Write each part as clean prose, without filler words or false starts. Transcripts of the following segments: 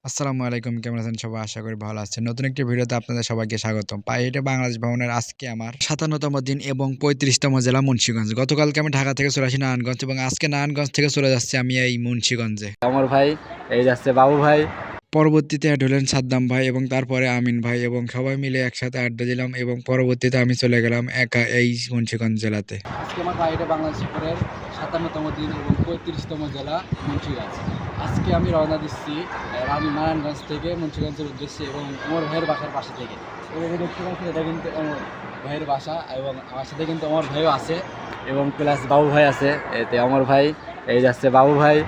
আসসালামু আলাইকুম, কেমন আছেন সবাই? আশা করি ভালো আছেন। নতুন একটি ভিডিওতে আপনাদের সবাইকে স্বাগতম। পাইহেটে বাংলাদেশ ভ্রমণের আজকে আমার ৫৭তম দিন এবং ৩৫তম জেলা মুন্সিগঞ্জ। গতকালকে আমি ঢাকা থেকে চলে আসি নারায়ণগঞ্জ এবং আজকে নারায়ণগঞ্জ থেকে চলে যাচ্ছি আমি এই মুন্সিগঞ্জে। আমার ভাই এই যাচ্ছে বাবু ভাই। পরবর্তীতে অ্যাড হলেন সাদ্দাম ভাই এবং তারপরে আমিন ভাই এবং সবাই মিলে একসাথে আড্ডা দিলাম এবং পরবর্তীতে আমি চলে গেলাম একা এই মুন্সিগঞ্জ জেলাতে। আজকে আমার পাইহেটে বাংলাদেশ সফরের ৫৭তম দিন এবং ৩৫তম জেলা মুন্সিগঞ্জ। আজকে আমি রওনা দিচ্ছি নারায়ণগঞ্জ থেকে মুন্সিগঞ্জের উদ্দেশ্যে এবং আমার ভাইয়ের বাসার পাশে থেকে। এবং দেখতে পাচ্ছি এটা কিন্তু আমার ভাইয়ের বাসা এবং আমার সাথে কিন্তু আমার ভাইও আছে এবং প্লাস বাবু ভাই আছে। এতে আমার ভাই এই যাচ্ছে বাবু ভাই।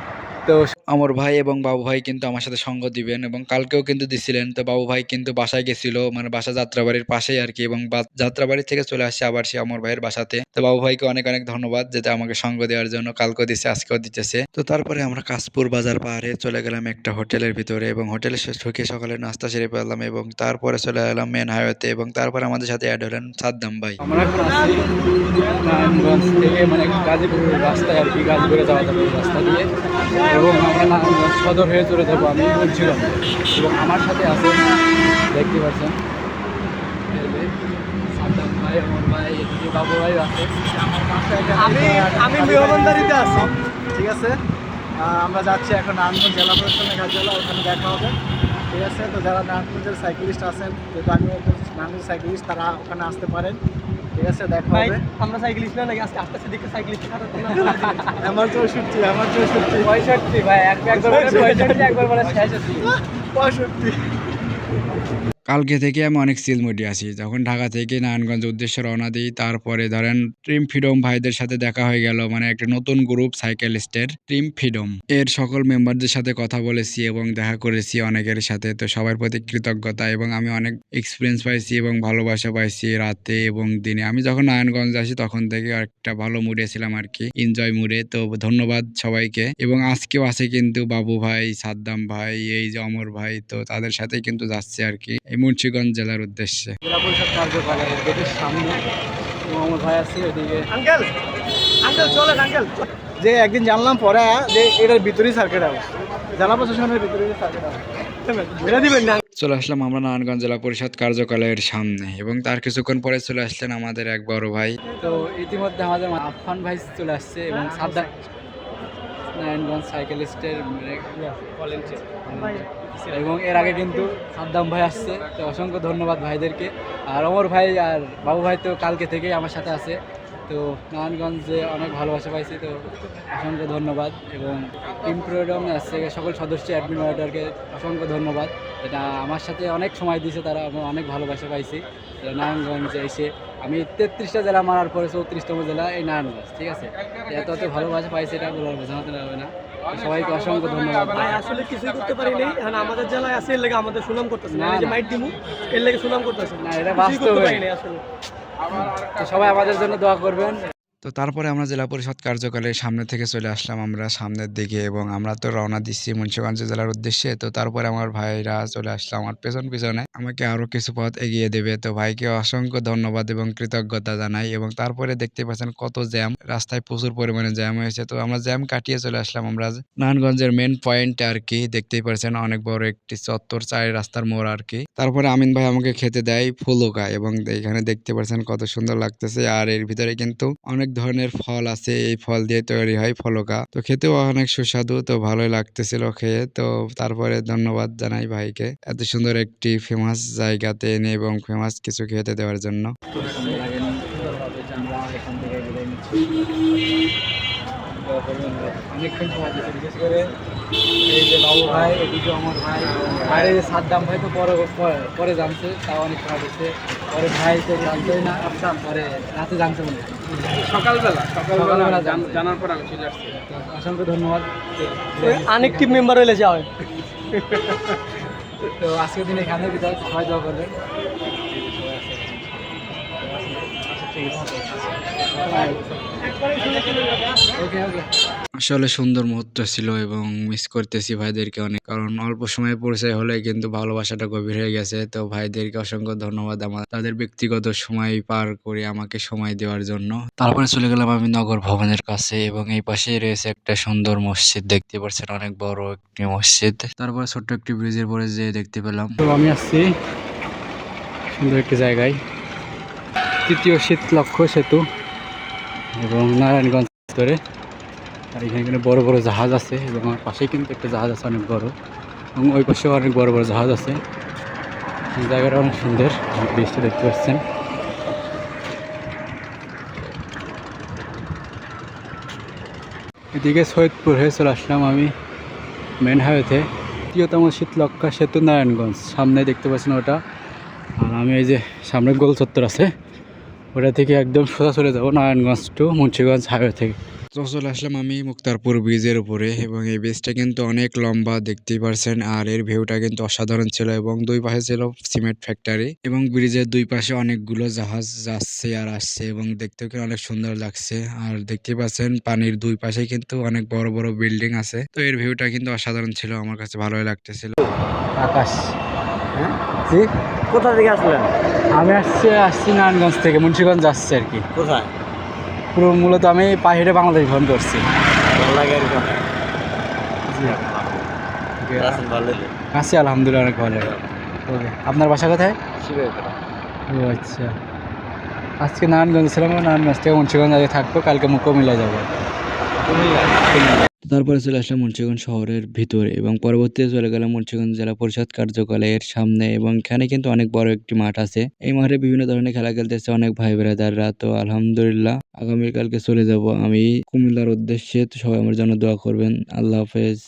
তো আমার ভাই এবং বাবু ভাই কিন্তু আমার সাথে সঙ্গ দিবেন এবং কালকেও কিন্তু দিছিলেন। তো বাবু ভাই কিন্তু বাসায় গেছিল, মানে বাসা যাত্রাবাড়ির পাশেই আর কি, এবং যাত্রাবাড়ি থেকে চলে আসছে আবার সে আমার ভাইয়ের বাসাতে। তো বাবু ভাইকে অনেক অনেক ধন্যবাদ যেটা আমাকে সঙ্গ দেওয়ার জন্য। কালকেও দিচ্ছে, আজকেও দিতেছে। তো তারপরে আমরা কাশপুর বাজার পাহাড়ে চলে গেলাম একটা হোটেলের ভিতরে এবং হোটেলে ঢুকে সকালে নাস্তা সেরে ফেললাম এবং তারপরে চলে এলাম মেন হাইওয়েতে এবং তারপরে আমাদের সাথে অ্যাড হলেন সাদ্দাম ভাই। আমরা এখন আছি নারায়ণগঞ্জ থেকে, মানে গাজীপুরের রাস্তায় আর কি, গাজীপুরে যাওয়া যাবে এই রাস্তা দিয়ে। এবং আমরা নারায়ণগঞ্জ সদর হয়ে চলে যাবো আমি বলছিলাম। এবং আমার সাথে আছে, দেখতে পাচ্ছেন, সাদ্দাম ভাই, আমার ভাই, এদিকে বাবু ভাই আছে। আমি মেহমানদারিতে আছি, ঠিক আছে। আমরা যাচ্ছি এখন নারায়ণগঞ্জ জেলা প্রশাসনের কার্যালয়, ওখানে দেখা হবে, ঠিক আছে। তো যারা নারায়ণগঞ্জের সাইকেলিস্ট আছেন, যেহেতু আমি নারায়ণগঞ্জ সাইকেলিস্ট, তারা ওখানে আসতে পারেন, ঠিক আছে। দেখা হবে। আমরা সাইকেলিস্ট না নাকি? আজকে আটটা দিকে সাইকেলিস্ট আমার 65 ভাই, একবার বলে 65, একবার বলে 66। 65। কালকে থেকে আমি অনেক চিল মুডে আছি। যখন ঢাকা থেকে নারায়ণগঞ্জের উদ্দেশ্যে রওনা দিই, তারপরে ধরেন ট্রিম ফ্রিডম ভাইদের সাথে দেখা হয়ে গেল, মানে একটা নতুন গ্রুপ সাইকেলিস্টের ট্রিম ফ্রিডম এর সকল মেম্বারদের সাথে কথা বলেছি এবং দেখা করেছি অনেকের সাথে। তো সবার প্রতি কৃতজ্ঞতা এবং আমি অনেক এক্সপিরিয়েন্স পাইছি এবং ভালোবাসা পাইছি রাতে এবং দিনে। আমি যখন নারায়ণগঞ্জ আসি তখন থেকে একটা ভালো মুডে ছিলাম আর কি, এনজয় মুডে। তো ধন্যবাদ সবাইকে। এবং আজকেও আছে কিন্তু বাবু ভাই, সাদ্দাম ভাই, এই যে অমর ভাই, তো তাদের সাথে কিন্তু যাচ্ছে আর কি এই মুন্সিগঞ্জ জেলার উদ্দেশ্যে। জেলা পরিষদ কার্যালয়ের গেটের সামনে এবং আমার ভাই আছে ওদিকে। আঙ্কেল, আঙ্কেল চলেন আঙ্কেল। যে একদিন জানলাম পরে যে এটার ভিতরেই সার্কিট হাউস, জেলা প্রশাসনের ভিতরেই সার্কিট হাউস, এটা দিবেন না। চলে আসলাম আমরা নারায়ণগঞ্জ জেলা পরিষদ কার্যালয়ের সামনে এবং তার কিছুক্ষণ পরে চলে আসলেন আমাদের এক বড় ভাই। তো ইতিমধ্যে আমাদের আফফান ভাই চলে আসছে এবং সাদ্দাম, নারায়ণগঞ্জ সাইকেলিস্টের এবং এর আগে কিন্তু সাদ্দাম ভাই আসছে। তো অসংখ্য ধন্যবাদ ভাইদেরকে। আর অমর ভাই আর বাবু ভাই তো কালকে থেকেই আমার সাথে আছে। তো নারায়ণগঞ্জে অনেক ভালোবাসা পাইছি, তো অসংখ্য ধন্যবাদ। এবং টিম ফ্রিডম আসছে সকল সদস্য, অ্যাডমিন ওয়ার্ডারকে অসংখ্য ধন্যবাদ। এটা আমার সাথে অনেক সময় দিয়েছে তারা, এবং অনেক ভালোবাসা পাইছি। নারায়ণগঞ্জে এসে আমি 33টা জেলা মারার পরে 34তম জেলা এই নারায়ণগঞ্জ, ঠিক আছে। এত ভালোবাসা পাইছি, এটা বোঝাতে হবে না। সবাইকে অসংখ্য ধন্যবাদ। ভাই আসলে কিছুই করতে পারিনি, এখন আমাদের জেলায় আছে, এর লেগে আমাদের সুনাম করতেছে না, এই যে মাইট দিমু এর লেগে সুনাম করতেছে না, এটা বাস্তবে আসলে। তো সবাই আমাদের জন্য দোয়া করবেন। তো তারপরে আমরা জেলা পরিষদ কার্যালয়ের সামনে থেকে চলে আসলাম আমরা সামনের দিকে এবং আমরা তো রওনা দিচ্ছি মুন্সিগঞ্জ জেলার উদ্দেশ্যে। তো তারপরে আমার ভাইরা চলে আসলো আমার পিছনে আমাকে আরো কিছু পথ এগিয়ে দেবে। তো ভাইকে অসংখ্য ধন্যবাদ এবং কৃতজ্ঞতা জানাই। এবং তারপরে দেখতে পাচ্ছেন কত জ্যাম, রাস্তায় প্রচুর পরিমাণে জ্যাম হয়েছে। তো আমরা জ্যাম কাটিয়ে চলে আসলাম আমরা নারায়ণগঞ্জের মেন পয়েন্ট আর কি। দেখতেই পাচ্ছেন অনেক বড় একটি চত্বর, চার রাস্তার মোড় আর কি। তারপরে আমিন ভাই আমাকে খেতে দেয় ফুলুকা এবং এখানে দেখতে পাচ্ছেন কত সুন্দর লাগতেছে। আর এর ভিতরে কিন্তু অনেক ধরনের ফল আছে, এই ফল দিয়ে তৈরি হয় ফলকা। তো খেতেও অনেক সুস্বাদু, তো ভালোই লাগতেছিল খেয়ে। তো তারপরে ধন্যবাদ জানাই ভাইকে এত সুন্দর একটি ফেমাস জায়গাতে এনে এবং ফেমাস কিছু খেতে দেওয়ার জন্য। অনেকক্ষণ সময় দিচ্ছে, বিশেষ করে এই যে বাবু ভাই, এদিকে আমার ভাই, আর এই যে সাদ্দাম ভাই তো পরে জানছে, তাও অনেক সময় দিচ্ছে। পরে ভাই তো জানতোই না, পরে রাতে জানতে মনে সকালবেলা জানার পর আমি চলে আসছি। অসংখ্য ধন্যবাদ। অনেক টিম মেম্বার হইলে যাওয়া হয়। তো আজকের দিন এখানে বিদায়, সবাই দোয়া করবেন। ওকে ওকে। আসলে সুন্দর মুহূর্ত ছিল এবং মিস করতেছি ভাইদেরকে অনেক, কারণ অল্প সময়ে পরিচয় হলে কিন্তু ভালোবাসাটা গভীর হয়ে গেছে। তো ভাইদেরকে অসংখ্য ধন্যবাদ আমার তাদের ব্যক্তিগত সময় পার করে আমাকে সময় দেওয়ার জন্য। তারপরে চলে গেলাম আমি নগর ভবনের কাছে এবং এই পাশেই রয়েছে একটা সুন্দর মসজিদ, দেখতে পাচ্ছেন অনেক বড় একটি মসজিদ। তারপরে ছোট্ট একটি ব্রিজের পরে যে দেখতে পেলাম। তো আমি আসছি সুন্দর একটি জায়গায়, তৃতীয় শীতলক্ষ্য সেতু এবং নারায়ণগঞ্জ ধরে। আর এখানে বড় বড় জাহাজ আছে এবং আমার পাশে কিন্তু একটা জাহাজ আছে অনেক বড়, এবং ওই পাশেও অনেক বড় বড় জাহাজ আছে। জায়গাটা অনেক সুন্দর, ব্রিজটা দেখতে পাচ্ছেন। এদিকে সৈয়দপুর হয়ে চলে আসলাম আমি মেন হাইওয়েতে, তৃতীয়তম শীতলক্ষ্যা সেতু নারায়ণগঞ্জ সামনে দেখতে পাচ্ছেন ওটা। আর আমি এই যে সামনে গোল চত্বর আছে, ওটা থেকে একদম সোজা চলে যাবো নারায়ণগঞ্জ টু মুন্সিগঞ্জ হাইওয়ে থেকে। তো চলে আসলাম আমি মুক্তারপুর ব্রিজের উপরে এবং এই ব্রিজটা কিন্তু অনেক লম্বা, দেখতেই পারছেন। আর এর ভিউটা কিন্তু অসাধারণ ছিল এবং দুই পাশে ছিল সিমেন্ট ফ্যাক্টরি এবং ব্রিজের দুই পাশে অনেকগুলো জাহাজ যাচ্ছে আর আসছে এবং দেখতেও কিন্তু অনেক সুন্দর লাগছে। আর দেখতে পাচ্ছেন পানির দুই পাশে কিন্তু অনেক বড় বড় বিল্ডিং আছে। তো এর ভিউটা কিন্তু অসাধারণ ছিল, আমার কাছে ভালোই লাগতেছিল। আকাশ, জি কোথা থেকে আসলেন? আমি আসছি নারায়ণগঞ্জ থেকে মুন্সিগঞ্জ যাচ্ছি আর কি। কোথায়? পুরো মূলত আমি পাহিড়ে বাংলাদেশ ভ্রমণ করছি। ভালো লাগে আর জি ভালো আছি আলহামদুলিল্লাহ, অনেক ভালো লাগে। ওকে, আপনার বাসা কোথায়? ও আচ্ছা, আজকে নারায়ণগঞ্জ ছিলাম, নারায়ণগঞ্জ থেকে মুন্সিগঞ্জ আগে থাকবো, কালকে কুমিল্লা যাবো। তারপরে চলে আসলাম মুন্সিগঞ্জ শহরের ভিতরে এবং পরবর্তীতে চলে গেলাম মুন্সিগঞ্জ জেলা পরিষদ কার্যালয়ের সামনে এবং এখানে কিন্তু অনেক বড় একটি মাঠ আছে। এই মাঠে বিভিন্ন ধরনের খেলা খেলতেছে অনেক ভাই ব্রাদাররা। তো আলহামদুলিল্লাহ আগামীকালকে চলে যাব আমি কুমিল্লার উদ্দেশ্যে। তো সবাই আমার জন্য দোয়া করবেন। আল্লাহ হাফেজ।